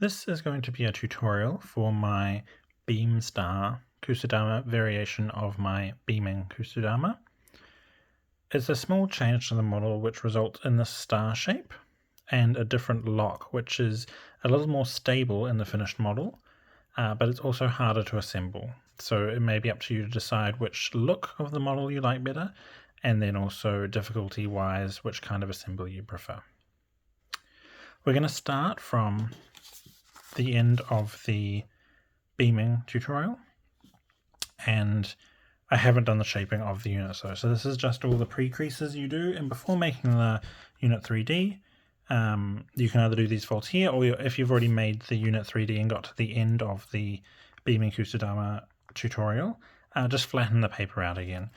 This is going to be a tutorial for my Beamstar kusudama variation of my beaming kusudama. It's a small change to the model which results in this star shape and a different lock, which is a little more stable in the finished model, but it's also harder to assemble. So it may be up to you to decide which look of the model you like better, and then also difficulty-wise which kind of assembly you prefer. We're going to start from the end of the beaming tutorial, and I haven't done the shaping of the units though, so this is just all the pre-creases you do, and before making the unit 3D you can either do these folds here, or if you've already made the unit 3D and got to the end of the beaming kusudama tutorial, just flatten the paper out again.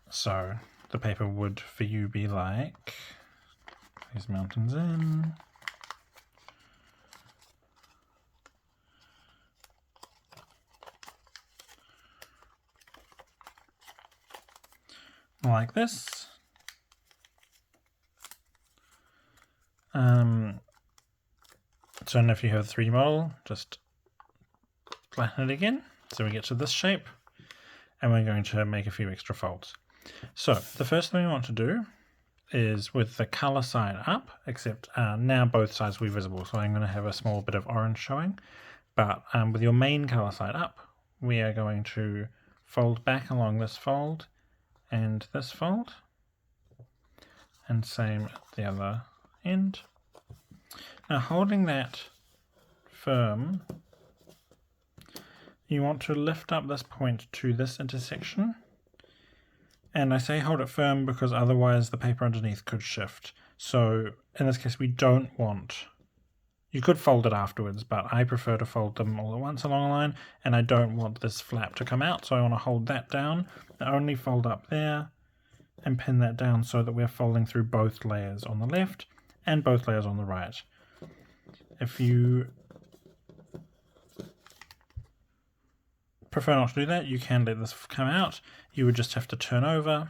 So the paper would for you be like these mountains in, like this. So if you have a 3D model, just flatten it again. So we get to this shape, and we're going to make a few extra folds. So the first thing we want to do is with the color side up, except now both sides will be visible. So I'm going to have a small bit of orange showing, but with your main color side up, we are going to fold back along this fold and this fold, and same at the other end. Now holding that firm, you want to lift up this point to this intersection, and I say hold it firm because otherwise the paper underneath could shift. So in this case we don't want, you could fold it afterwards, but I prefer to fold them all at once along a line, and I don't want this flap to come out, so I want to hold that down and only fold up there and pin that down so that we're folding through both layers on the left and both layers on the right. If you prefer not to do that, you can let this come out. You would just have to turn over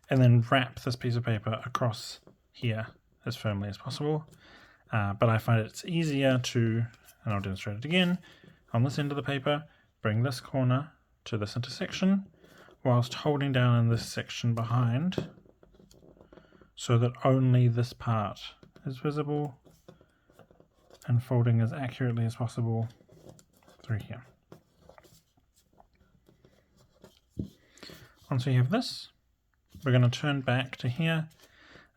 and then wrap this piece of paper across here as firmly as possible. But I find it's easier to, and I'll demonstrate it again, on this end of the paper, bring this corner to this intersection whilst holding down in this section behind so that only this part is visible, and folding as accurately as possible through here. Once we have this, we're going to turn back to here,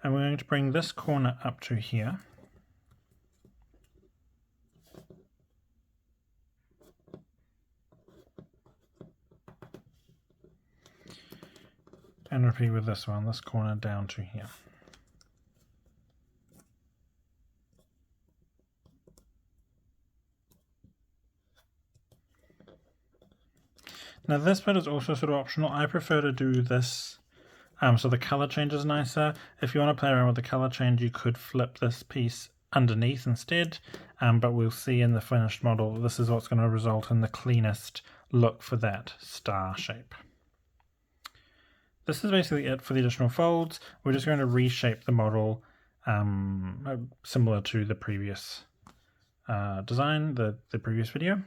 and we're going to bring this corner up to here. And repeat with this one, this corner down to here. Now this bit is also sort of optional. I prefer to do this so the color change is nicer. If you want to play around with the color change, you could flip this piece underneath instead, but we'll see in the finished model this is what's going to result in the cleanest look for that star shape. This is basically it for the additional folds. We're just going to reshape the model similar to the previous design, the previous video.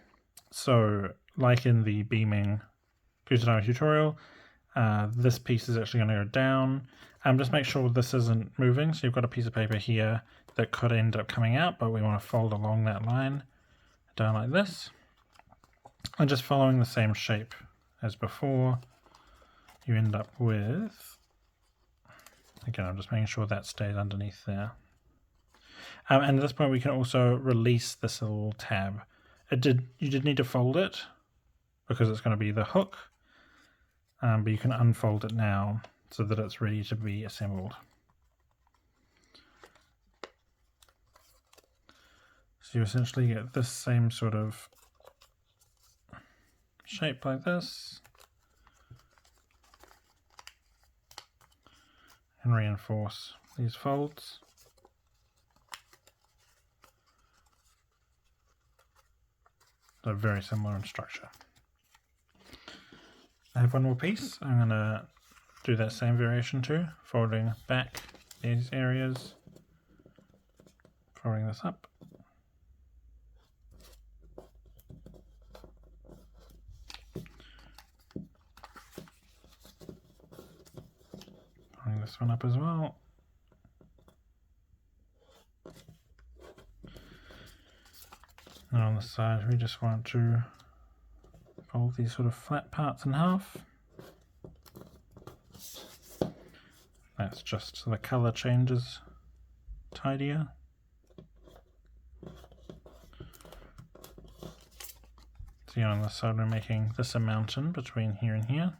So like in the beaming kusudama tutorial, this piece is actually going to go down. Just make sure this isn't moving. So you've got a piece of paper here that could end up coming out, but we want to fold along that line down like this. And just following the same shape as before, you end up with, again, I'm just making sure that stays underneath there. And at this point we can also release this little tab. You did need to fold it because it's going to be the hook, but you can unfold it now so that it's ready to be assembled. So you essentially get this same sort of shape like this, and reinforce these folds. They're very similar in structure. I have one more piece. I'm going to do that same variation too, folding back these areas, folding this up. Folding this one up as well. And on the side we just want to fold these sort of flat parts in half. That's just so the colour changes tidier. So on this side we're making this a mountain between here and here.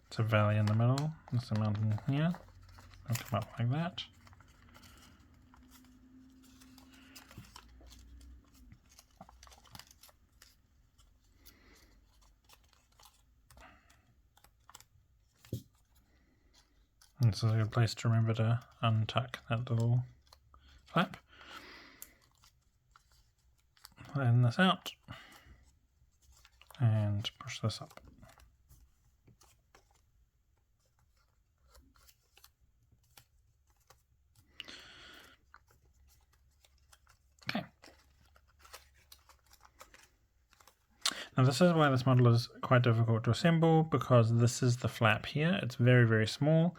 It's a valley in the middle, this is a mountain here. It'll come up like that. And this is a good place to remember to untuck that little flap. Flatten this out and push this up. Okay. Now this is why this model is quite difficult to assemble, because this is the flap here. It's very, very small,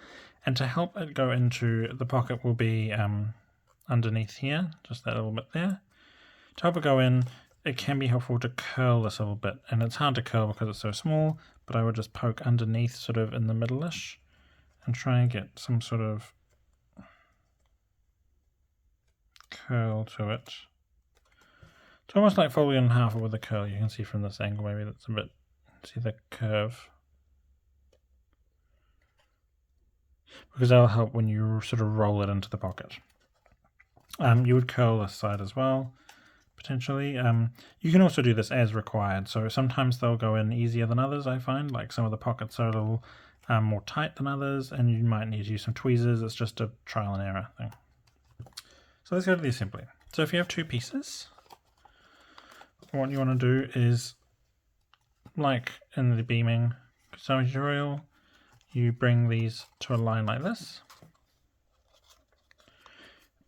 and to help it go into the pocket will be underneath here, just that little bit there. To help it go in, it can be helpful to curl this a little bit, and it's hard to curl because it's so small, but I would just poke underneath sort of in the middle-ish and try and get some sort of curl to it. It's almost like folding in half with a curl. You can see from this angle, maybe that's a bit, see the curve. Because that'll help when you sort of roll it into the pocket. You would curl this side as well, potentially. You can also do this as required. So sometimes they'll go in easier than others, I find. Like some of the pockets are a little more tight than others, and you might need to use some tweezers. It's just a trial and error thing. So let's go to the assembly. So if you have two pieces, what you want to do is, like in the beaming kusudama tutorial, you bring these to a line like this.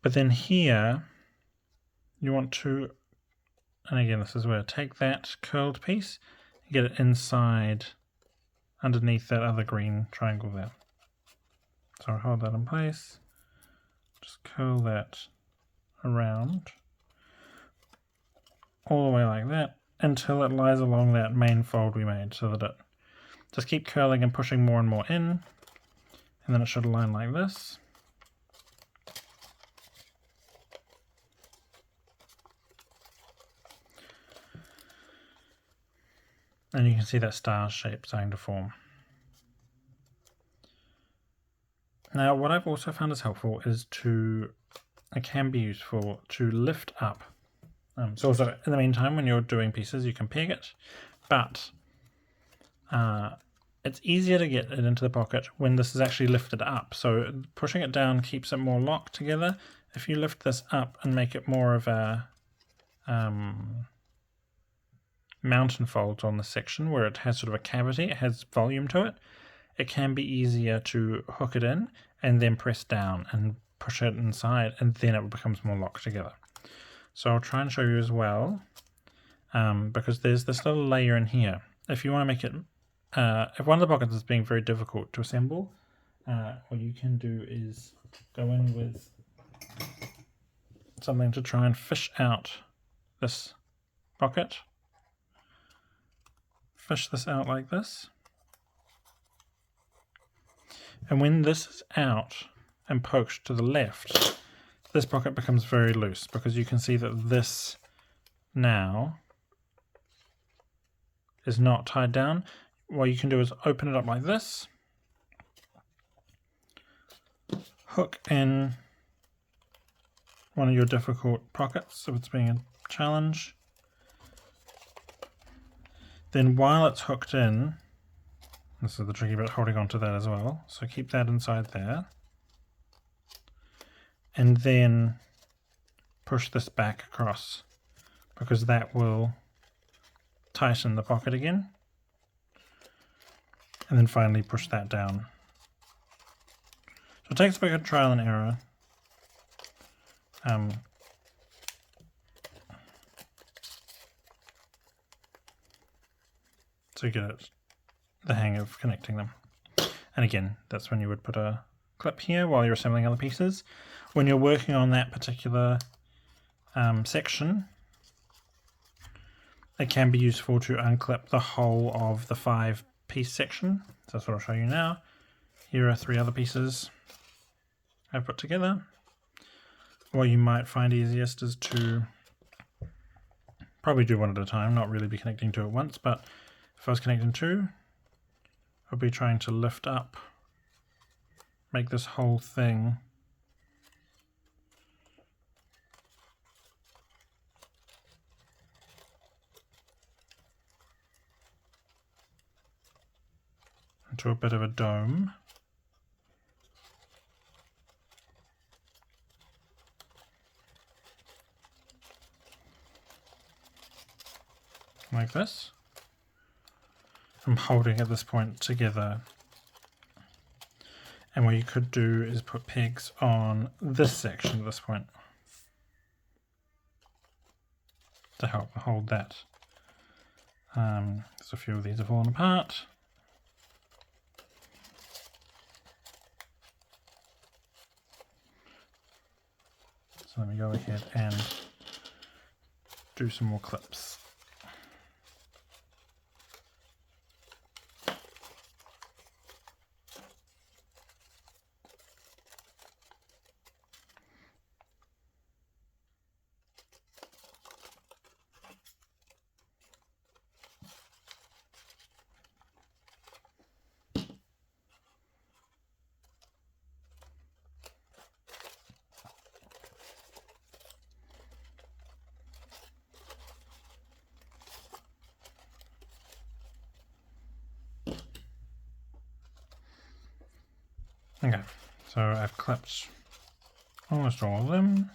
But then here, you want to, and again this is where, take that curled piece and get it inside, underneath that other green triangle there. So I'll hold that in place, just curl that around, all the way like that, until it lies along that main fold we made, so that it, just keep curling and pushing more and more in, and then it should align like this. And you can see that star shape starting to form. Now what I've also found is helpful is to, it can be useful to lift up. So also in the meantime when you're doing pieces you can peg it, but it's easier to get it into the pocket when this is actually lifted up. So pushing it down keeps it more locked together. If you lift this up and make it more of a mountain folds on the section where it has sort of a cavity, it has volume to it, it can be easier to hook it in and then press down and push it inside, and then it becomes more locked together. So I'll try and show you as well, because there's this little layer in here. If you want to make it, if one of the pockets is being very difficult to assemble, what you can do is go in with something to try and fish out this pocket. Fish this out like this. And when this is out and poked to the left, this pocket becomes very loose, because you can see that this now is not tied down. What you can do is open it up like this, hook in one of your difficult pockets if it's being a challenge. Then while it's hooked in, this is the tricky bit, holding on to that as well, so keep that inside there, and then push this back across, because that will tighten the pocket again, and then finally push that down. So it takes a bit of trial and error, so you get the hang of connecting them. And again, that's when you would put a clip here while you're assembling other pieces. When you're working on that particular section, it can be useful to unclip the whole of the 5-piece section. So that's what I'll show you now. Here are 3 other pieces I've put together. What you might find easiest is to probably do one at a time, not really be connecting 2 at once, but if I was connecting 2, I'll be trying to lift up, make this whole thing into a bit of a dome. Like this. I'm holding at this point together. And what you could do is put pegs on this section at this point to help hold that. There's a few of these have fallen apart. So let me go ahead and do some more clips. Okay, so I've clipped almost all of them.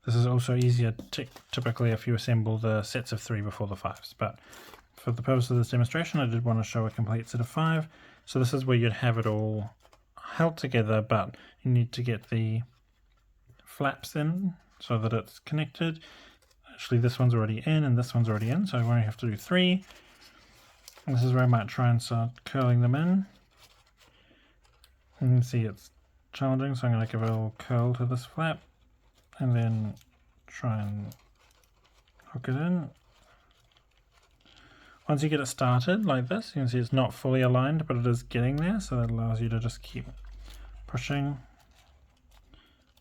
This is also easier typically if you assemble the sets of 3 before the 5s, but for the purpose of this demonstration I did want to show a complete set of 5. So this is where you'd have it all held together, but you need to get the flaps in so that it's connected. Actually this one's already in and this one's already in, so I only have to do 3. This is where I might try and start curling them in. You can see it's challenging, so I'm going to give a little curl to this flap and then try and hook it in. Once you get it started like this, you can see it's not fully aligned, but it is getting there, so that allows you to just keep pushing,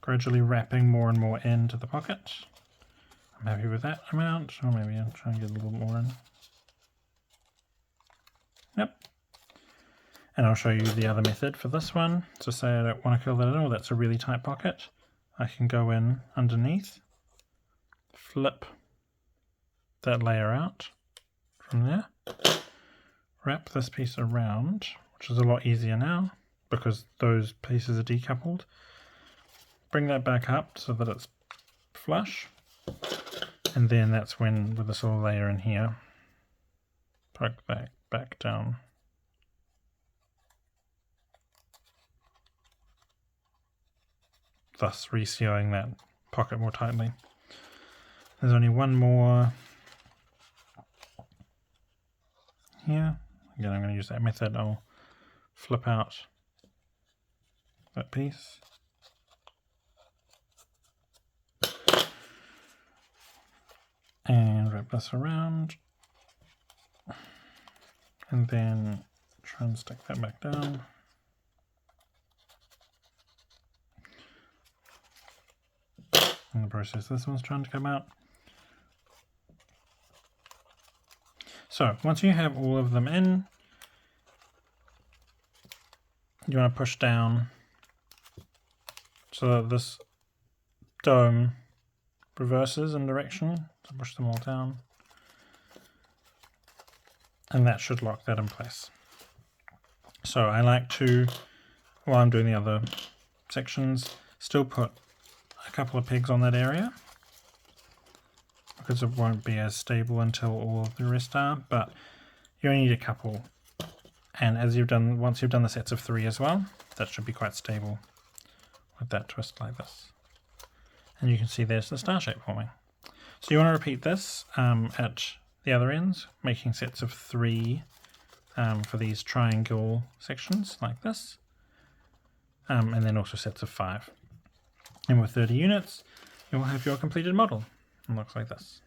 gradually wrapping more and more into the pocket. I'm happy with that amount, or maybe I'll try and get a little more in. Yep. And I'll show you the other method for this one. So say I don't want to curl that in, or that's a really tight pocket. I can go in underneath, flip that layer out from there, wrap this piece around, which is a lot easier now because those pieces are decoupled. Bring that back up so that it's flush, and then that's when, with this little layer in here, plug that back down. Thus resealing that pocket more tightly. There's only one more here. Again, I'm going to use that method. I'll flip out that piece. And wrap this around. And then try and stick that back down. In the process, this one's trying to come out. So once you have all of them in, you want to push down so that this dome reverses in direction. So push them all down. And that should lock that in place. So I like to, while I'm doing the other sections, still put a couple of pegs on that area because it won't be as stable until all of the rest are, but you only need a couple And once you've done the sets of 3 as well, that should be quite stable with that twist like this. And you can see there's the star shape forming. So you want to repeat this at the other ends, making sets of 3 for these triangle sections like this, and then also sets of 5. And with 30 units, you will have your completed model. It looks like this.